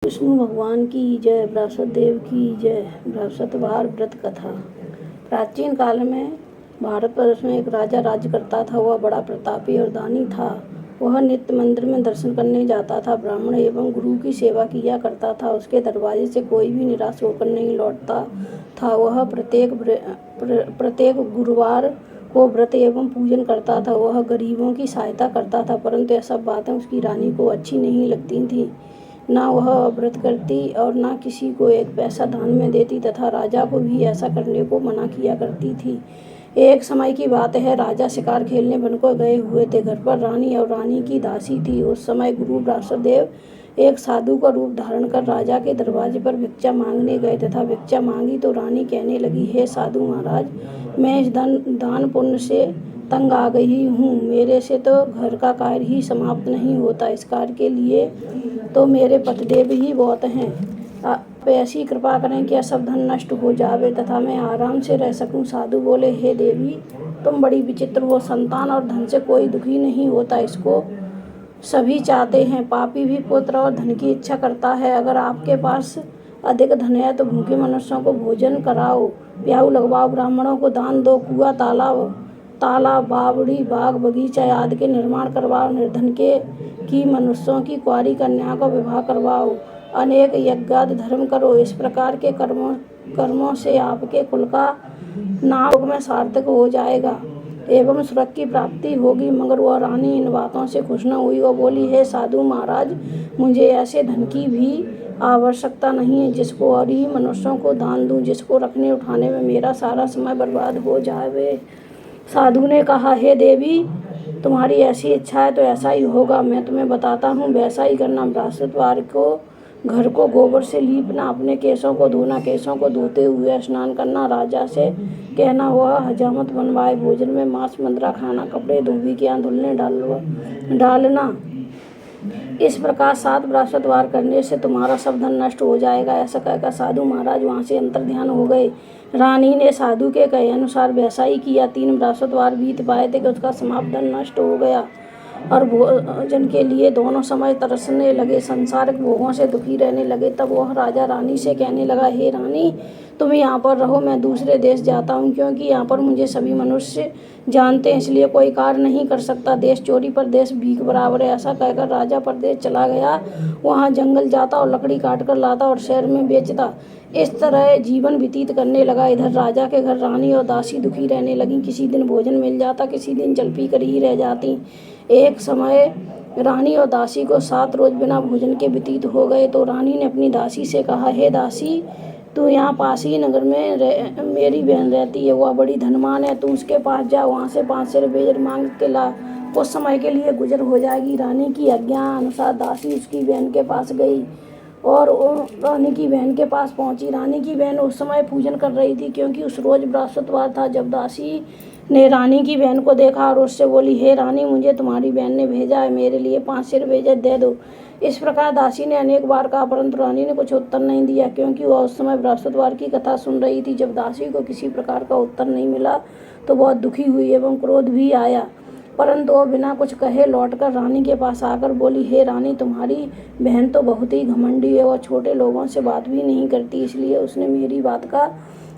विष्णु भगवान की जय, बृहस्पति देव की जय। बृहस्पतिवार व्रत कथा। प्राचीन काल में भारतवर्ष में एक राजा राज्य करता था। वह बड़ा प्रतापी और दानी था। वह नित्य मंदिर में दर्शन करने जाता था, ब्राह्मण एवं गुरु की सेवा किया करता था। उसके दरवाजे से कोई भी निराश होकर नहीं लौटता था। वह प्रत्येक गुरुवार को व्रत एवं पूजन करता था। वह गरीबों की सहायता करता था, परंतु यह सब बातें उसकी रानी को अच्छी नहीं लगती थी। ना वह व्रत करती और ना किसी को एक पैसा दान में देती तथा राजा को भी ऐसा करने को मना किया करती थी। एक समय की बात है, राजा शिकार खेलने वन को गए हुए थे। घर पर रानी और रानी की दासी थी। उस समय गुरु बृहस्पति देव एक साधु का रूप धारण कर राजा के दरवाजे पर भिक्षा मांगने गए तथा भिक्षा मांगी तो रानी कहने लगी, हे साधु महाराज, मैं इस दान पुण्य से तंग आ गई हूँ। मेरे से तो घर का कार्य ही समाप्त नहीं होता। इस कार्य के लिए तो मेरे पतिदेव ही बहुत हैं। आप ऐसी कृपा करें कि यह सब धन नष्ट हो जावे तथा मैं आराम से रह सकूं। साधु बोले, हे देवी, तुम बड़ी विचित्र हो। संतान और धन से कोई दुखी नहीं होता, इसको सभी चाहते हैं। पापी भी पुत्र और धन की इच्छा करता है। अगर आपके पास अधिक धन है तो भूखे मनुष्यों को भोजन कराओ, प्याऊ लगवाओ, ब्राह्मणों को दान दो, कुआं तालाब बावड़ी बाग बगीचा आदि के निर्माण करवाओ, निर्धन की मनुष्यों की कुंवारी कन्या को विवाह करवाओ, अनेक यज्ञादि धर्म करो। इस प्रकार के कर्मों से आपके कुल का नाम में सार्थक हो जाएगा एवं स्वर्ग की प्राप्ति होगी। मगर वह रानी इन बातों से खुश न हुई। वह बोली, हे साधु महाराज, मुझे ऐसे धन की भी आवश्यकता नहीं है जिसको और ही मनुष्यों को दान दूं, जिसको रखने उठाने में मेरा सारा समय बर्बाद हो जाए। साधु ने कहा, हे देवी, तुम्हारी ऐसी इच्छा है तो ऐसा ही होगा। मैं तुम्हें बताता हूँ, वैसा ही करना। बृहस्पतिवार को घर को गोबर से लीपना, अपने केशों को धोना, केशों को धोते हुए स्नान करना, राजा से कहना वह हजामत बनवाए, भोजन में मांस मंद्रा खाना, कपड़े धोबी के यहाँ धुलने डालना। इस प्रकार 7 बृहस्पतिवार करने से तुम्हारा सब धन नष्ट हो जाएगा। ऐसा कहकर साधु महाराज वहाँ से अंतर्ध्यान हो गए। रानी ने साधु के कहे अनुसार वैसा ही किया। 3 बृहस्पतिवार बीत पाए थे कि उसका समाप्त धन नष्ट हो गया और भोजन के लिए दोनों समय तरसने लगे, संसारिक भोगों से दुखी रहने लगे। तब वह राजा रानी से कहने लगा, हे रानी, तुम यहाँ पर रहो, मैं दूसरे देश जाता हूँ, क्योंकि यहाँ पर मुझे सभी मनुष्य जानते हैं, इसलिए कोई कार्य नहीं कर सकता। देश चोरी पर देश भीख बराबर है। ऐसा कहकर राजा परदेश चला गया। वहाँ जंगल जाता और लकड़ी काट कर लाता और शहर में बेचता। इस तरह जीवन व्यतीत करने लगा। इधर राजा के घर रानी और दासी दुखी रहने लगी। किसी दिन भोजन मिल जाता, किसी दिन जल पी कर ही रह जाती। एक समय रानी और दासी को 7 रोज बिना भोजन के व्यतीत हो गए तो रानी ने अपनी दासी से कहा, हे दासी, तू यहाँ पास ही नगर में मेरी बहन रहती है, वह बड़ी धनवान है, तू उसके पास जा, वहाँ से 5 सेर बेजर मांग के ला, कुछ समय के लिए गुजर हो जाएगी। रानी की आज्ञा अनुसार दासी उसकी बहन के पास गई और रानी की बहन के पास पहुंची। रानी की बहन उस समय पूजन कर रही थी, क्योंकि उस रोज बृहस्पतिवार था। जब दासी ने रानी की बहन को देखा और उससे बोली, हे रानी, मुझे तुम्हारी बहन ने भेजा है, मेरे लिए 5 सेर बेजर दे दो। इस प्रकार दासी ने अनेक बार कहा, परंतु रानी ने कुछ उत्तर नहीं दिया, क्योंकि वह उस समय बृहस्पतिवार की कथा सुन रही थी। जब दासी को किसी प्रकार का उत्तर नहीं मिला तो बहुत दुखी हुई एवं क्रोध भी आया, परंतु वह बिना कुछ कहे लौटकर रानी के पास आकर बोली, हे रानी, तुम्हारी बहन तो बहुत ही घमंडी है, वह छोटे लोगों से बात भी नहीं करती, इसलिए उसने मेरी बात का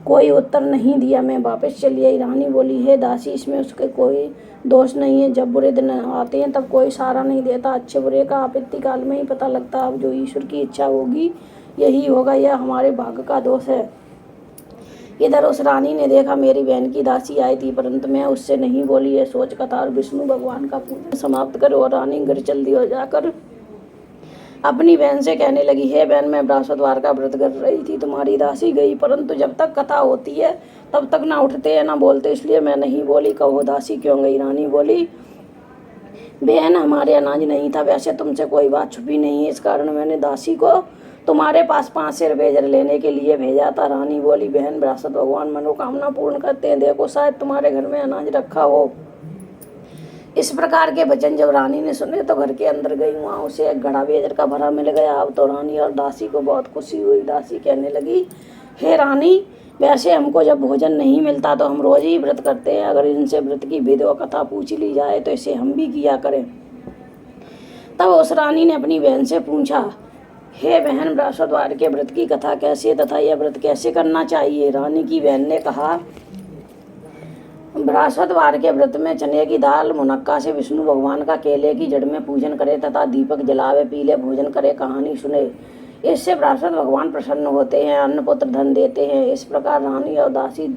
कोई उत्तर नहीं दिया। मैं वापस चली आई। रानी बोली, हे दासी, इसमें उसके कोई दोष नहीं है। जब बुरे दिन आते हैं तब कोई सहारा नहीं देता, अच्छे बुरे का आपत्ति काल में ही पता लगता। अब जो ईश्वर की इच्छा होगी यही होगा, यह हमारे भाग्य का दोष है। इधर उस रानी ने देखा मेरी बहन की दासी आई थी, परंतु मैं उससे नहीं बोली। ये सोच कथा और विष्णु भगवान का पूजन समाप्त कर और रानी घर जल्दी हो जाकर अपनी बहन से कहने लगी, हे बहन, मैं बृहस्पतिवार का व्रत कर रही थी, तुम्हारी दासी गई, परंतु जब तक कथा होती है तब तक ना उठते हैं ना बोलते, इसलिए मैं नहीं बोली। कहो दासी क्यों गई? रानी बोली, बहन, हमारे अनाज नहीं था, वैसे तुमसे कोई बात छुपी नहीं है, इस कारण मैंने दासी को तुम्हारे पास 5 सेर बेजर लेने के लिए भेजा था। रानी बोली, बहन, बृहस्पति भगवान मनोकामना पूर्ण करते हैं, देखो शायद तुम्हारे घर में अनाज रखा हो। इस प्रकार के वचन जब रानी ने सुने तो घर के अंदर गई। वहाँ उसे एक घड़ा बेजर का भरा मिल गया। अब तो रानी और दासी को बहुत खुशी हुई। दासी कहने लगी, हे रानी, वैसे हमको जब भोजन नहीं मिलता तो हम रोज ही व्रत करते हैं, अगर इनसे व्रत की विधि और कथा पूछ ली जाए तो इसे हम भी किया करें। तब उस रानी ने अपनी बहन से पूछा, हे बहन, बृहस्पतिवार के व्रत की कथा कैसे तथा यह व्रत कैसे करना चाहिए। रानी की बहन ने कहा, बृहस्पतिवार के व्रत में चने की दाल मुनक्का से विष्णु भगवान का केले की जड़ में पूजन करे तथा दीपक जलावे, पीले भोजन करे, कहानी सुने। इससे बृहस्पति भगवान प्रसन्न होते हैं, अन्न पुत्र धन देते हैं। इस प्रकार रानी और दासी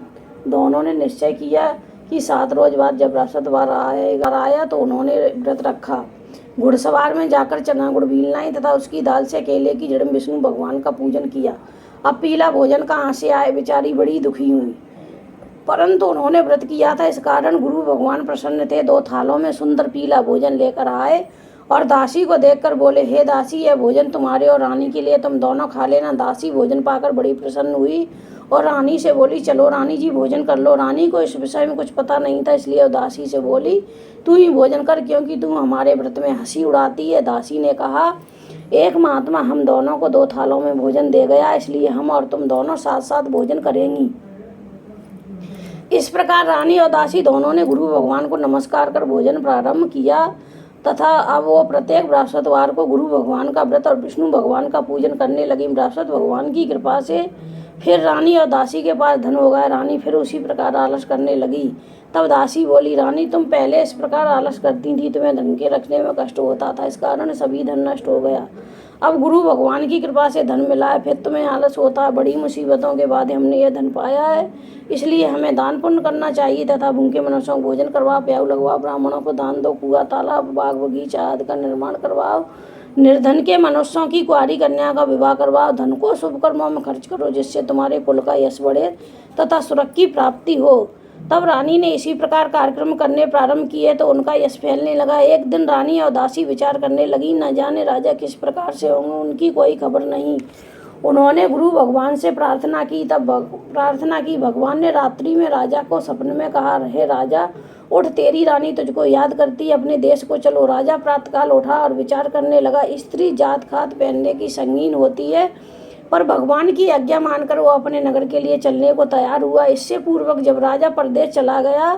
दोनों ने निश्चय किया कि 7 रोज बाद जब बृहस्पतिवार आया तो उन्होंने व्रत रखा। घुड़सवार में जाकर चना गुड़ बीन लाई तथा उसकी दाल से केले की जड़ में विष्णु भगवान का पूजन किया। अब पीला भोजन कहाँ से आए, बेचारी बड़ी दुखी हुई, परंतु उन्होंने व्रत किया था, इस कारण गुरु भगवान प्रसन्न थे। 2 थालों में सुंदर पीला भोजन लेकर आए और दासी को देखकर बोले, हे दासी, यह भोजन तुम्हारे और रानी के लिए, तुम दोनों खा लेना। दासी भोजन पाकर बड़ी प्रसन्न हुई और रानी से बोली, चलो रानी जी भोजन कर लो। रानी को इस विषय में कुछ पता नहीं था, इसलिए वो दासी से बोली, तू ही भोजन कर, क्योंकि तू हमारे व्रत में हंसी उड़ाती है। दासी ने कहा, एक महात्मा हम दोनों को 2 थालों में भोजन दे गया, इसलिए हम और तुम दोनों साथ साथ भोजन करेंगी। इस प्रकार रानी और दासी दोनों ने गुरु भगवान को नमस्कार कर भोजन प्रारंभ किया तथा अब वो प्रत्येक बृहस्पतिवार को गुरु भगवान का व्रत और विष्णु भगवान का पूजन करने लगी। बृहस्पति भगवान की कृपा से फिर रानी और दासी के पास धन हो गया। रानी फिर उसी प्रकार आलस करने लगी। तब दासी बोली, रानी, तुम पहले इस प्रकार आलस करती थी, तुम्हें धन के रखने में कष्ट होता था, इस कारण सभी धन नष्ट हो गया। अब गुरु भगवान की कृपा से धन मिला है, फिर तुम्हें आलस होता है। बड़ी मुसीबतों के बाद हमने यह धन पाया है, इसलिए हमें दान पुण्य करना चाहिए तथा भूखे मनुष्यों को भोजन करवाओ, प्याऊ लगवाओ, ब्राह्मणों को दान दो, कुआं तालाब बाग बगीचा आदि का निर्माण करवाओ, निर्धन के मनुष्यों की कुंवारी कन्या का विवाह करवाओ, धन को शुभ कर्मों में खर्च करो, जिससे तुम्हारे कुल का यश बढ़े तथा सुरक्षा की प्राप्ति हो। तब रानी ने इसी प्रकार कार्यक्रम करने प्रारंभ किए तो उनका यश फैलने लगा। एक दिन रानी और दासी विचार करने लगी, न जाने राजा किस प्रकार से होंगे, उनकी कोई खबर नहीं। उन्होंने गुरु भगवान से प्रार्थना की। भगवान ने रात्रि में राजा को सपने में कहा, हे राजा, उठ, तेरी रानी तुझको याद करती है, अपने देश को चलो। राजा प्रातःकाल उठा और विचार करने लगा, स्त्री जात खात पहनने की संगीन होती है, पर भगवान की आज्ञा मानकर वो अपने नगर के लिए चलने को तैयार हुआ। इससे पूर्वक जब राजा परदेश चला गया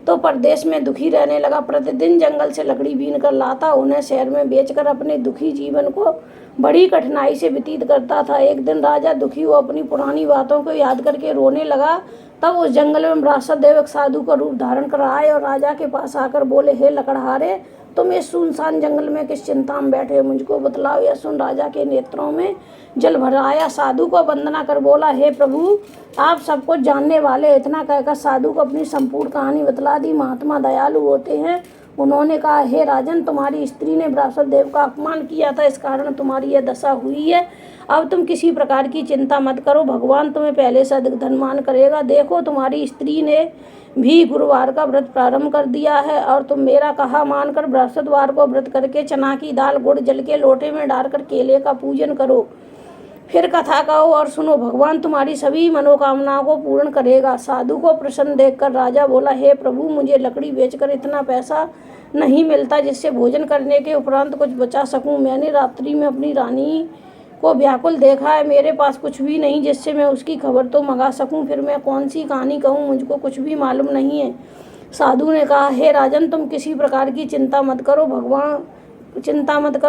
तो परदेश में दुखी रहने लगा। प्रतिदिन जंगल से लकड़ी बीन कर लाता, उन्हें शहर में बेचकर अपने दुखी जीवन को बड़ी कठिनाई से व्यतीत करता था। एक दिन राजा दुखी हुआ, अपनी पुरानी बातों को याद करके रोने लगा। तब उस जंगल में बृहस्पति देव एक साधु का रूप धारण कर आए और राजा के पास आकर बोले, हे लकड़हारे, तुम इस सुनसान जंगल में किस चिंता में बैठे हो, मुझको बतलाओ। यह सुन राजा के नेत्रों में जल भर आया। साधु को वंदना कर बोला, हे प्रभु, आप सब कुछ जानने वाले। इतना कहकर साधु को अपनी संपूर्ण कहानी बतला दी। महात्मा दयालु होते हैं। उन्होंने कहा, हे राजन, तुम्हारी स्त्री ने बृहस्पति देव का अपमान किया था, इस कारण तुम्हारी यह दशा हुई है। अब तुम किसी प्रकार की चिंता मत करो, भगवान तुम्हें पहले से अधिक धनवान करेगा। देखो, तुम्हारी स्त्री ने भी गुरुवार का व्रत प्रारंभ कर दिया है और तुम मेरा कहा मानकर बृहस्पतिवार को व्रत करके चना की दाल गुड़ जल के लोटे में डालकर केले का पूजन करो। फिर कथा कहो और सुनो, भगवान तुम्हारी सभी मनोकामनाओं को पूर्ण करेगा। साधु को प्रसन्न देखकर राजा बोला, हे प्रभु, मुझे लकड़ी बेचकर इतना पैसा नहीं मिलता जिससे भोजन करने के उपरांत कुछ बचा सकूं। मैंने रात्रि में अपनी रानी को व्याकुल देखा है, मेरे पास कुछ भी नहीं जिससे मैं उसकी खबर तो मंगा सकूं। फिर मैं कौन सी कहानी कहूं, मुझको कुछ भी मालूम नहीं है। साधु ने कहा, हे राजन, तुम किसी प्रकार की चिंता मत करो,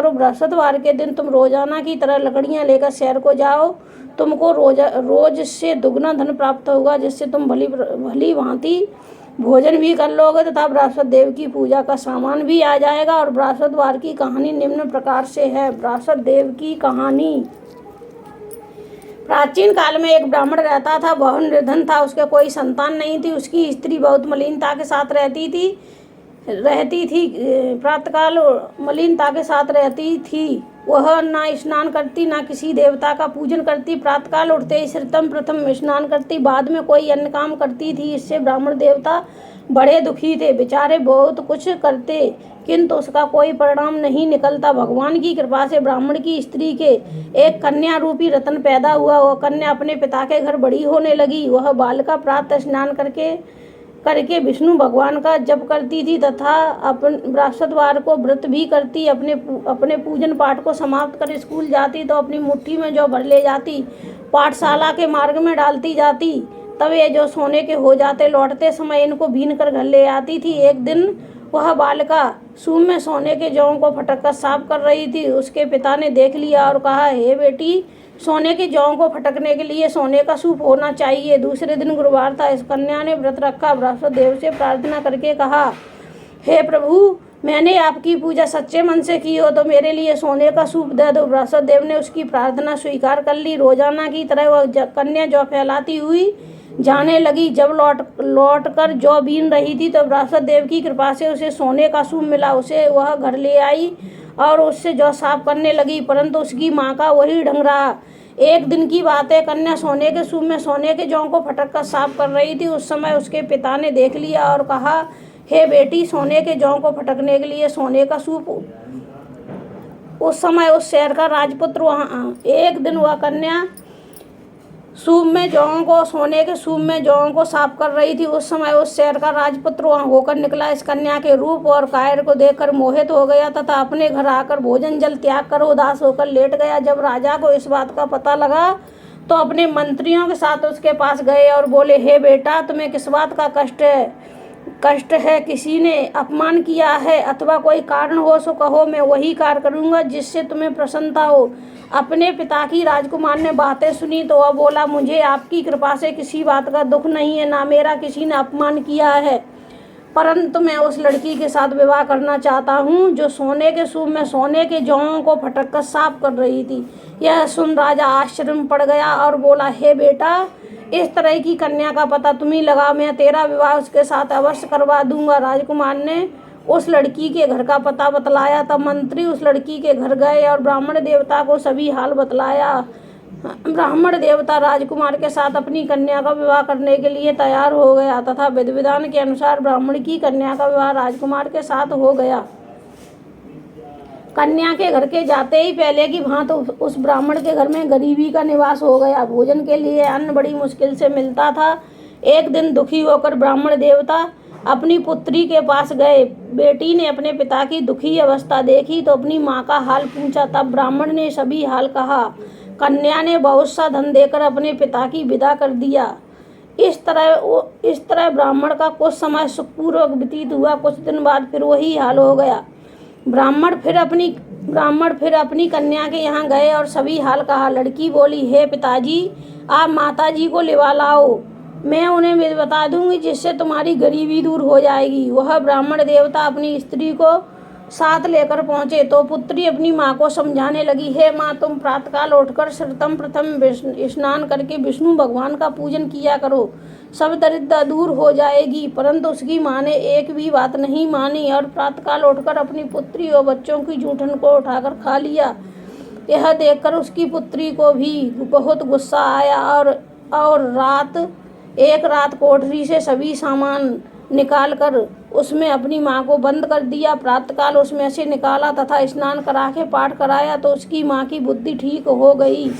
बृहस्पतिवार के दिन तुम रोजाना की तरह लकड़ियां लेकर शहर को जाओ। तुमको रोज से दुगना धन प्राप्त होगा, जिससे तुम भली भांति भोजन भी कर लोगे तथा बृहस्पति देव की पूजा का सामान भी आ जाएगा। और बृहस्पतिवार की कहानी निम्न प्रकार से है। बृहस्पति देव की कहानी। प्राचीन काल में एक ब्राह्मण रहता था, वह निर्धन था, उसके कोई संतान नहीं थी। उसकी स्त्री बहुत मलिनता के साथ रहती थी। प्रातःकाल मलिनता के साथ रहती थी। वह ना स्नान करती, ना किसी देवता का पूजन करती। प्रातःकाल उठते ही प्रथम स्नान करती, बाद में कोई अन्य काम करती थी। इससे ब्राह्मण देवता बड़े दुखी थे। बेचारे बहुत कुछ करते किंतु उसका कोई परिणाम नहीं निकलता। भगवान की कृपा से ब्राह्मण की स्त्री के एक कन्या रूपी रत्न पैदा हुआ। वह कन्या अपने पिता के घर बड़ी होने लगी। वह बालिका प्रातः स्नान करके विष्णु भगवान का जप करती थी तथा बृहस्पतिवार को व्रत भी करती। अपने पूजन पाठ को समाप्त कर स्कूल जाती तो अपनी मुट्ठी में जौ भर ले जाती, पाठशाला के मार्ग में डालती जाती। तब ये जो सोने के हो जाते, लौटते समय इनको बीन कर घर ले आती थी। एक दिन वह बालिका सूप में सोने के जौं को फटककर साफ कर रही थी। उसके पिता ने देख लिया और कहा, हे बेटी, सोने के जौं को फटकने के लिए सोने का सूप होना चाहिए। दूसरे दिन गुरुवार था। इस कन्या ने व्रत रखा। बृहस्पतिदेव से प्रार्थना करके कहा, हे प्रभु, मैंने आपकी पूजा सच्चे मन से की हो तो मेरे लिए सोने का सूप दे दो। बृहस्पतिदेव ने उसकी प्रार्थना स्वीकार कर ली। रोजाना की तरह वह कन्या जौ फैलाती हुई जाने लगी। जब लौट कर जौ बीन रही थी तो बृहस्पतिदेव की कृपा से उसे सोने का सूप मिला। उसे वह घर ले आई और उससे जौ साफ करने लगी, परंतु उसकी माँ का वही ढंग रहा। एक दिन की बात है, कन्या सोने के सूप में सोने के जौ को फटक कर साफ कर रही थी। उस समय उसके पिता ने देख लिया और कहा, हे बेटी, सोने के जौ को फटकने के लिए सोने का सूप। उस समय उस शहर का राजपुत्र वहाँ एक दिन वह कन्या सोने के सूप में जौ को साफ कर रही थी। उस समय उस शहर का राजपुत्र वहाँ होकर निकला। इस कन्या के रूप और कायर को देखकर मोहित हो गया तथा अपने घर आकर भोजन जल त्याग कर उदास होकर लेट गया। जब राजा को इस बात का पता लगा तो अपने मंत्रियों के साथ उसके पास गए और बोले, हे बेटा, तुम्हें किस बात का कष्ट है? किसी ने अपमान किया है अथवा कोई कारण हो सो कहो, मैं वही कार्य करूँगा जिससे तुम्हें प्रसन्नता हो। अपने पिता की राजकुमार ने बातें सुनी तो वह बोला, मुझे आपकी कृपा से किसी बात का दुख नहीं है, ना मेरा किसी ने अपमान किया है, परंतु मैं उस लड़की के साथ विवाह करना चाहता हूँ जो सोने के सूप में सोने के जौं को फटक कर साफ कर रही थी। यह सुन राजा आश्चर्य में पड़ गया और बोला, हे बेटा, इस तरह की कन्या का पता तुम ही लगा, मैं तेरा विवाह उसके साथ अवश्य करवा दूंगा। राजकुमार ने उस लड़की के घर का पता बतलाया। तब मंत्री उस लड़की के घर गए और ब्राह्मण देवता को सभी हाल बतलाया। ब्राह्मण देवता राजकुमार के साथ अपनी कन्या का विवाह करने के लिए तैयार हो गया तथा विधि विधान के अनुसार ब्राह्मण की कन्या का विवाह राजकुमार के साथ हो गया। कन्या के घर के जाते ही पहले की भांति उस ब्राह्मण के घर में गरीबी का निवास हो गया। भोजन के लिए अन्न बड़ी मुश्किल से मिलता था। एक दिन दुखी होकर ब्राह्मण देवता अपनी पुत्री के पास गए। बेटी ने अपने पिता की दुखी अवस्था देखी तो अपनी माँ का हाल पूछा। तब ब्राह्मण ने सभी हाल कहा। कन्या ने बहुत सा धन देकर अपने पिता की विदा कर दिया। इस तरह ब्राह्मण का कुछ समय सुखपूर्वक व्यतीत हुआ। कुछ दिन बाद फिर वही हाल हो गया। ब्राह्मण फिर अपनी कन्या के यहाँ गए और सभी हाल कहा। लड़की बोली, हे पिताजी, आप माताजी को लिवा लाओ, मैं उन्हें बता दूंगी जिससे तुम्हारी गरीबी दूर हो जाएगी। वह ब्राह्मण देवता अपनी स्त्री को साथ लेकर पहुँचे तो पुत्री अपनी माँ को समझाने लगी, हे माँ, तुम प्रातःकाल उठकर सर्वप्रथम स्नान करके विष्णु भगवान का पूजन किया करो, सब दरिद्रता दूर हो जाएगी। परंतु उसकी माँ ने एक भी बात नहीं मानी और प्रातःकाल उठकर अपनी पुत्री और बच्चों की जूठन को उठाकर खा लिया। यह देखकर उसकी पुत्री को भी बहुत गुस्सा आया और एक रात कोठरी से सभी सामान निकालकर उसमें अपनी माँ को बंद कर दिया। प्रातःकाल उसमें से निकाला तथा स्नान करा के पाठ कराया तो उसकी माँ की बुद्धि ठीक हो गई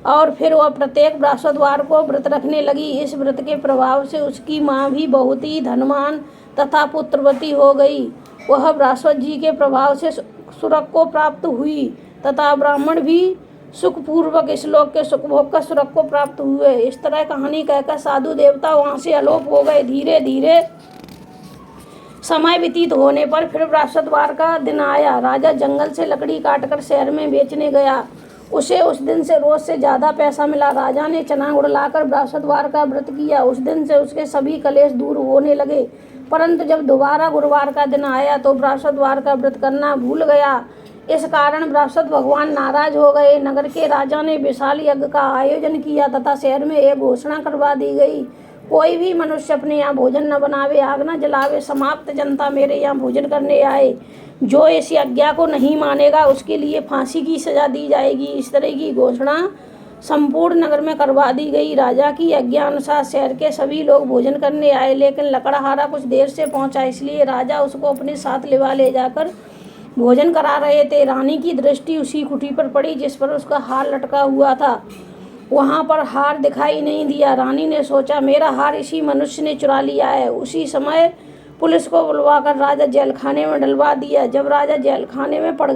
और फिर वह प्रत्येक बृहस्पतिवार को व्रत रखने लगी। इस व्रत के प्रभाव से उसकी माँ भी बहुत ही धनवान तथा पुत्रवती हो गई। वह बृहस्पति जी के प्रभाव से सुरग को प्राप्त हुई तथा ब्राह्मण भी सुखपूर्वक इस लोक के सुखभोग का सुरग को प्राप्त हुए। इस तरह कहानी कहकर साधु देवता वहाँ से अलोप हो गए। धीरे धीरे समय व्यतीत होने पर फिर बृहस्पतिवार का दिन आया। राजा जंगल से लकड़ी काटकर शहर में बेचने गया। उसे उस दिन से रोज से ज़्यादा पैसा मिला। राजा ने चना उड़लाकर बृहस्पतिवार का व्रत किया। उस दिन से उसके सभी कलेश दूर होने लगे। परंतु जब दोबारा गुरुवार का दिन आया तो बृहस्पतिवार का व्रत करना भूल गया। इस कारण बृहस्पति भगवान नाराज हो गए। नगर के राजा ने विशाल यज्ञ का आयोजन किया तथा शहर में एक घोषणा करवा दी गई, कोई भी मनुष्य अपने यहाँ भोजन न बनावे, आग न जलावे, समाप्त जनता मेरे यहाँ भोजन करने आए। जो इस आज्ञा को नहीं मानेगा उसके लिए फांसी की सजा दी जाएगी। इस तरह की घोषणा संपूर्ण नगर में करवा दी गई। राजा की आज्ञा अनुसार शहर के सभी लोग भोजन करने आए, लेकिन लकड़हारा कुछ देर से पहुंचा, इसलिए राजा उसको अपने साथ ले जाकर भोजन करा रहे थे। रानी की दृष्टि उसी कुटी पर पड़ी जिस पर उसका हार लटका हुआ था। वहाँ पर हार दिखाई नहीं दिया। रानी ने सोचा, मेरा हार इसी मनुष्य ने चुरा लिया है। उसी समय पुलिस को बुलवाकर राजा जेल खाने में डलवा दिया। जब राजा जेल खाने में पड़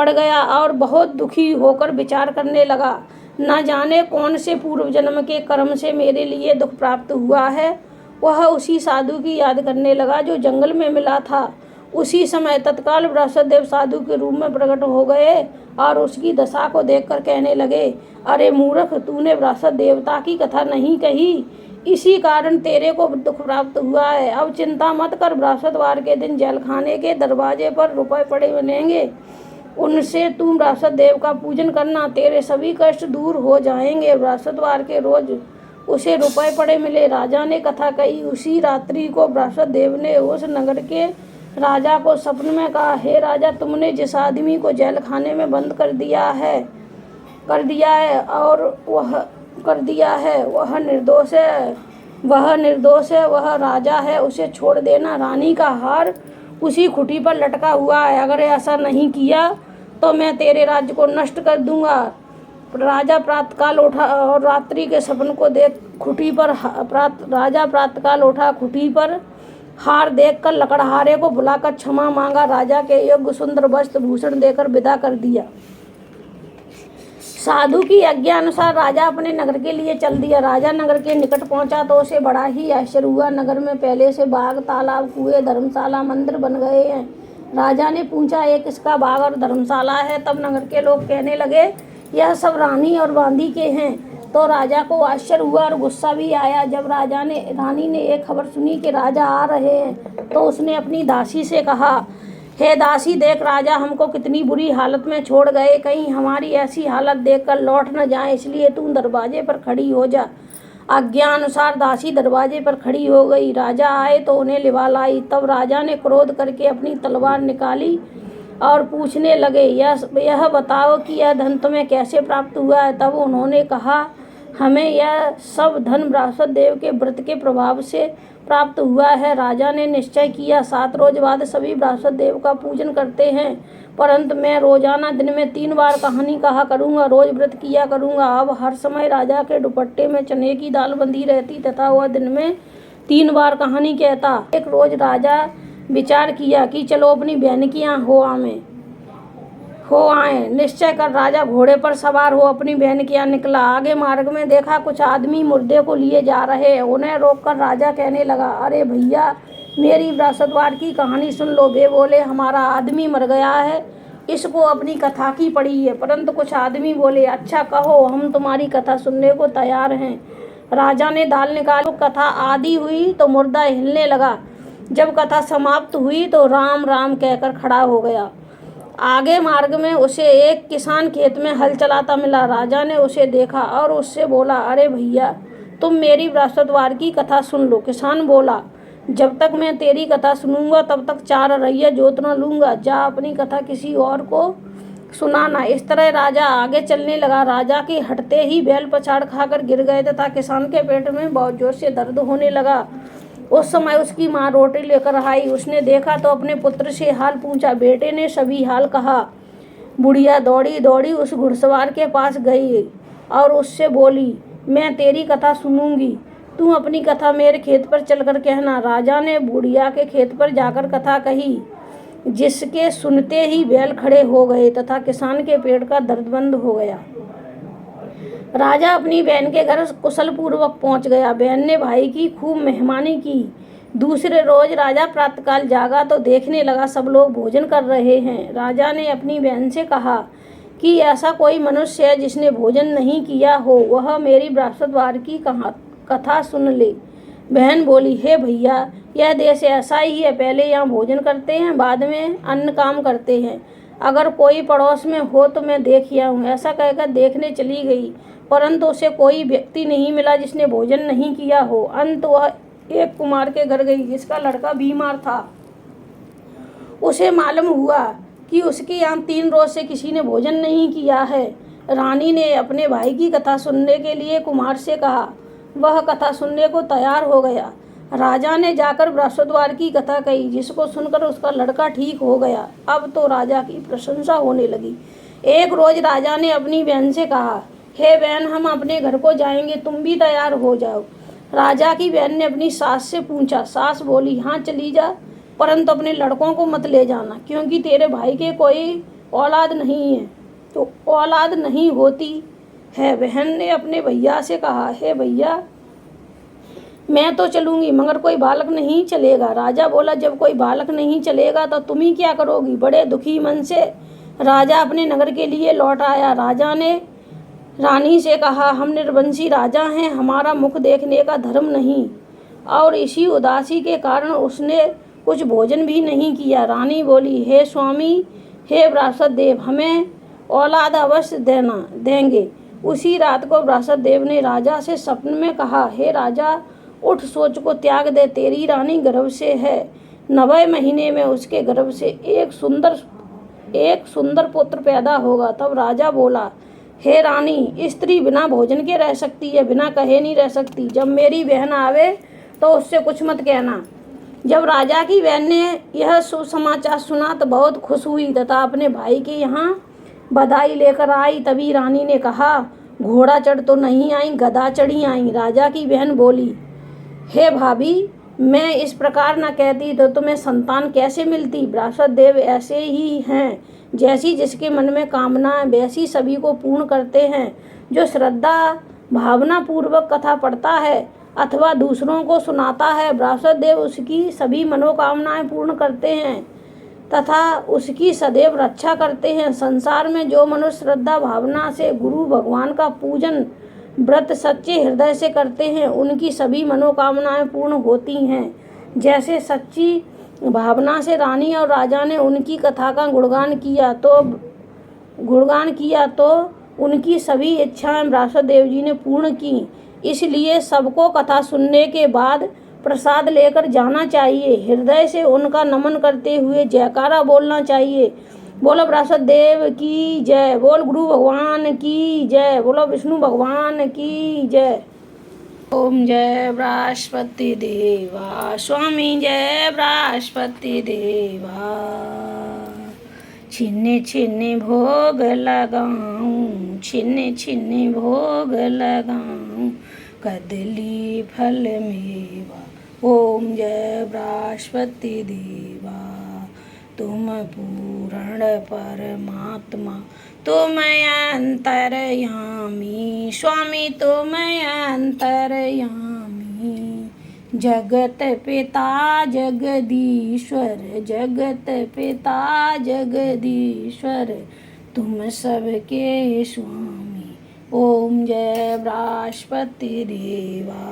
गया और बहुत दुखी होकर विचार करने लगा, न जाने कौन से पूर्व जन्म के कर्म से मेरे लिए दुख प्राप्त हुआ है वह उसी साधु की याद करने लगा जो जंगल में मिला था। उसी समय तत्काल बृहस्पतिदेव साधु के रूप में प्रकट हो गए और उसकी दशा को देखकर कहने लगे, अरे मूर्ख, तूने बृहस्पति देवता की कथा नहीं कही, इसी कारण तेरे को दुख प्राप्त हुआ है। अब चिंता मत कर, बृहस्पतिवार के दिन जेलखाने के दरवाजे पर रुपए पड़े मिलेंगे, उनसे तू बृहस्पति देव का पूजन करना, तेरे सभी कष्ट दूर हो जाएंगे। बृहस्पतिवार के रोज उसे रुपए पड़े मिले। राजा ने कथा कही। उसी रात्रि को बृहस्पति देव ने उस नगर के राजा को स्वप्न में कहा, हे राजा, तुमने जिस आदमी को जेल खाने में बंद कर दिया है वह निर्दोष है, वह राजा है, उसे छोड़ देना। रानी का हार उसी खुटी पर लटका हुआ है, अगर ऐसा नहीं किया तो मैं तेरे राज्य को नष्ट कर दूंगा। राजा प्रातःकाल उठा और रात्रि के सपन को देख प्रातःकाल उठा, खुटी पर हार देखकर लकड़हारे को बुलाकर क्षमा मांगा, राजा के योग्य सुंदर वस्त्र भूषण देकर विदा कर दिया। साधु की आज्ञा अनुसार राजा अपने नगर के लिए चल दिया। राजा नगर के निकट पहुंचा तो उसे बड़ा ही आश्चर्य हुआ। नगर में पहले से बाग, तालाब, कुएं, धर्मशाला, मंदिर बन गए हैं। राजा ने पूछा, ये किसका बाग और धर्मशाला है? तब नगर के लोग कहने लगे, यह सब रानी और बांदी के हैं। तो राजा को आश्चर्य हुआ और गुस्सा भी आया। जब रानी ने एक खबर सुनी कि राजा आ रहे हैं तो उसने अपनी दासी से कहा, हे दासी, देख राजा हमको कितनी बुरी हालत में छोड़ गए, कहीं हमारी ऐसी हालत देखकर लौट न जाए, इसलिए तू दरवाजे पर खड़ी हो जा। आज्ञा अनुसार दासी दरवाजे पर खड़ी हो गई। राजा आए तो उन्हें लिवा लाई। तब राजा ने क्रोध करके अपनी तलवार निकाली और पूछने लगे, यह बताओ कि यह धन तुम्हें कैसे प्राप्त हुआ है? तब उन्होंने कहा, हमें यह सब धन बृहस्पति देव के व्रत के प्रभाव से प्राप्त हुआ है। राजा ने निश्चय किया, 7 रोज बाद सभी बृहस्पति देव का पूजन करते हैं, परंतु मैं रोजाना दिन में 3 बार कहानी कहा करूँगा, रोज व्रत किया करूँगा। अब हर समय राजा के दुपट्टे में चने की दाल बंधी रहती तथा वह दिन में 3 बार कहानी कहता। एक रोज राजा विचार किया कि चलो अपनी बहन की यहाँ हो आए। निश्चय कर राजा घोड़े पर सवार हो अपनी बहन के यहाँ निकला। आगे मार्ग में देखा कुछ आदमी मुर्दे को लिए जा रहे हैं। उन्हें रोककर राजा कहने लगा, अरे भैया, मेरी बृहस्पतिवार की कहानी सुन लो। वे बोले, हमारा आदमी मर गया है, इसको अपनी कथा की पड़ी है। परंतु कुछ आदमी बोले, अच्छा कहो, हम तुम्हारी कथा सुनने को तैयार हैं। राजा ने दाल निकाली। कथा आदि हुई तो मुर्दा हिलने लगा। जब कथा समाप्त हुई तो राम राम कहकर खड़ा हो गया। आगे मार्ग में उसे एक किसान खेत में हल चलाता मिला। राजा ने उसे देखा और उससे बोला, अरे भैया, तुम मेरी बृहस्पतिवार की कथा सुन लो। किसान बोला, जब तक मैं तेरी कथा सुनूंगा तब तक 4 रैया जोत न लूंगा, जा अपनी कथा किसी और को सुनाना। इस तरह राजा आगे चलने लगा। राजा के हटते ही बैल पछाड़ खाकर गिर गए तथा किसान के पेट में बहुत जोर से दर्द होने लगा। उस समय उसकी माँ रोटी लेकर आई। उसने देखा तो अपने पुत्र से हाल पूछा। बेटे ने सभी हाल कहा। बुढ़िया दौड़ी दौड़ी उस घुड़सवार के पास गई और उससे बोली, मैं तेरी कथा सुनूंगी, तू अपनी कथा मेरे खेत पर चलकर कहना। राजा ने बुढ़िया के खेत पर जाकर कथा कही, जिसके सुनते ही बैल खड़े हो गए तथा किसान के पेट का दर्द बंद हो गया। राजा अपनी बहन के घर कुशल पूर्वक पहुंच गया। बहन ने भाई की खूब मेहमानी की। दूसरे रोज राजा प्रातःकाल जागा तो देखने लगा सब लोग भोजन कर रहे हैं। राजा ने अपनी बहन से कहा कि ऐसा कोई मनुष्य है जिसने भोजन नहीं किया हो, वह मेरी बृहस्पतिवार की कथा सुन ले। बहन बोली, हे भैया, यह देश ऐसा ही है, पहले यहाँ भोजन करते हैं, बाद में अन्न काम करते हैं। अगर कोई पड़ोस में हो तो मैं देख आऊँ। ऐसा कहकर देखने चली गई, परंतु उसे कोई व्यक्ति नहीं मिला जिसने भोजन नहीं किया हो। अंत वह एक कुमार के घर गई जिसका लड़का बीमार था। उसे मालूम हुआ कि उसके यहाँ 3 रोज से किसी ने भोजन नहीं किया है। रानी ने अपने भाई की कथा सुनने के लिए कुमार से कहा। वह कथा सुनने को तैयार हो गया। राजा ने जाकर बृहस्पतिवार की कथा कही, जिसको सुनकर उसका लड़का ठीक हो गया। अब तो राजा की प्रशंसा होने लगी। एक रोज राजा ने अपनी बहन से कहा, हे बहन, हम अपने घर को जाएंगे, तुम भी तैयार हो जाओ। राजा की बहन ने अपनी सास से पूछा। सास बोली, हाँ चली जा, परंतु अपने लड़कों को मत ले जाना, क्योंकि तेरे भाई के कोई औलाद नहीं है, तो औलाद नहीं होती है। बहन ने अपने भैया से कहा, हे भैया, मैं तो चलूँगी मगर कोई बालक नहीं चलेगा। राजा बोला, जब कोई बालक नहीं चलेगा तो तुम ही क्या करोगी। बड़े दुखी मन से राजा अपने नगर के लिए लौट आया। राजा ने रानी से कहा, हम निर्वंशी राजा हैं, हमारा मुख देखने का धर्म नहीं। और इसी उदासी के कारण उसने कुछ भोजन भी नहीं किया। रानी बोली, हे स्वामी, हे विरासत देव, हमें औलाद अवश्य देंगे। उसी रात को विरासत देव ने राजा से स्वप्न में कहा, हे राजा, उठ, सोच को त्याग दे, तेरी रानी गर्भ से है। 9वें महीने में उसके गर्भ से एक सुंदर पुत्र पैदा होगा। तब राजा बोला, हे रानी, स्त्री बिना भोजन के रह सकती है, बिना कहे नहीं रह सकती। जब मेरी बहन आवे तो उससे कुछ मत कहना। जब राजा की बहन ने यह सुसमाचार सुना तो बहुत खुश हुई तथा अपने भाई के यहाँ बधाई लेकर आई। तभी रानी ने कहा, घोड़ा चढ़ तो नहीं आई, गधा चढ़ी आई। राजा की बहन बोली, हे भाभी, मैं इस प्रकार न कहती तो तुम्हें संतान कैसे मिलती। विरासत देव ऐसे ही हैं, जैसी जिसके मन में कामना है वैसी सभी को पूर्ण करते हैं। जो श्रद्धा भावना पूर्वक कथा पढ़ता है अथवा दूसरों को सुनाता है, विरासत देव उसकी सभी मनोकामनाएं पूर्ण करते हैं तथा उसकी सदैव रक्षा करते हैं। संसार में जो मनुष्य श्रद्धा भावना से गुरु भगवान का पूजन व्रत सच्चे हृदय से करते हैं, उनकी सभी मनोकामनाएं पूर्ण होती हैं। जैसे सच्ची भावना से रानी और राजा ने उनकी कथा का गुणगान किया तो उनकी सभी इच्छाएं विरासत देव जी ने पूर्ण की। इसलिए सबको कथा सुनने के बाद प्रसाद लेकर जाना चाहिए। हृदय से उनका नमन करते हुए जयकारा बोलना चाहिए। बोलो विरासत देव की जय, बोल गुरु भगवान की जय, बोलो विष्णु भगवान की जय। ओम जय बृहस्पति देवा, स्वामी जय बृहस्पति देवा। छिन्ने छिन्ने भोग लगाऊं, छिन्ने छिन्ने भोग लगाऊं, कदली फल मेवा। ओम जय बृहस्पति देवा, तुम पूर्ण परमात्मा, तुम अंतर्यामी, स्वामी तुम अंतर्यामी। जगत पिता जगदीश्वर, जगत पिता जगदीश्वर, तुम सबके स्वामी। ओम जय बृहस्पति देवा,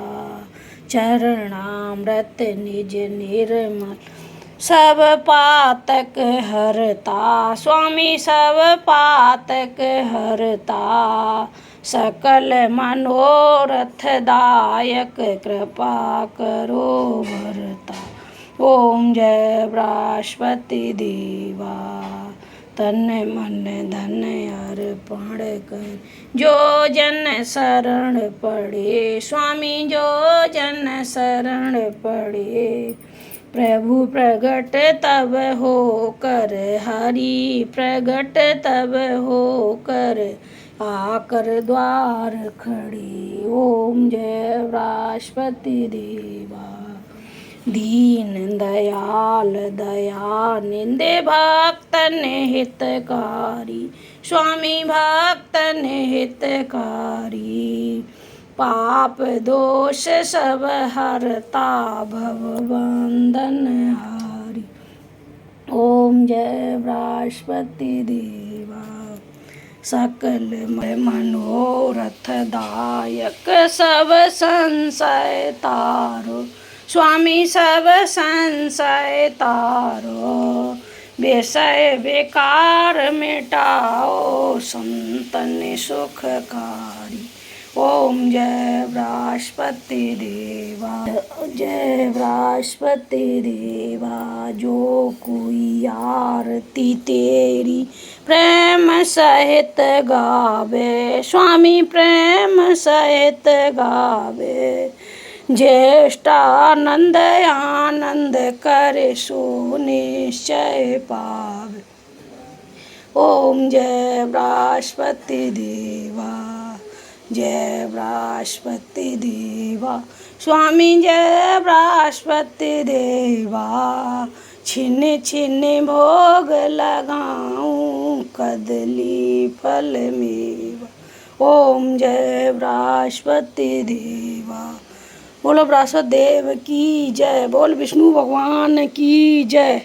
चरणामृत निज निर्मल, सब पातक हरता, स्वामी सब पातक हरता। सकल मनोरथ दायक, कृपा करो भरता। ओम जय बृहस्पति देवा, तन मन धन अर्पण कर, जो जन शरण पड़े, स्वामी जो जन शरण पड़े। प्रभु प्रगट तब हो कर, हरि प्रगट तब हो कर, आकर द्वार खड़े। ओम जय बृहस्पति देवा, दीन दयाल दयानिधि, भक्तन हितकारी, स्वामी भक्तन हितकारी। पाप दोष सब हरता, भव बंधन हारी। ओम जय बृहस्पति देवा, सकल मनोरथ दायक, सब संशय तारो, स्वामी सब संशय तारो। विषय विकार मिटाओ, संतन सुखकारी। ओम जय बृहस्पति देवा, जय बृहस्पति देवा। जो कोई आरती तेरी प्रेम सहित गावे, स्वामी प्रेम सहित गावे। ज्येष्ठानंद आनंद करे, सो निश्चय पावे। ओम जय बृहस्पति देवा, जय बृहस्पति देवा, स्वामी जय बृहस्पति देवा। छिन छिन भोग लगाऊं, कदली फल मेवा। ओम जय बृहस्पति देवा, बोलो बृहस्पति देव की जय। बोल विष्णु भगवान की जय।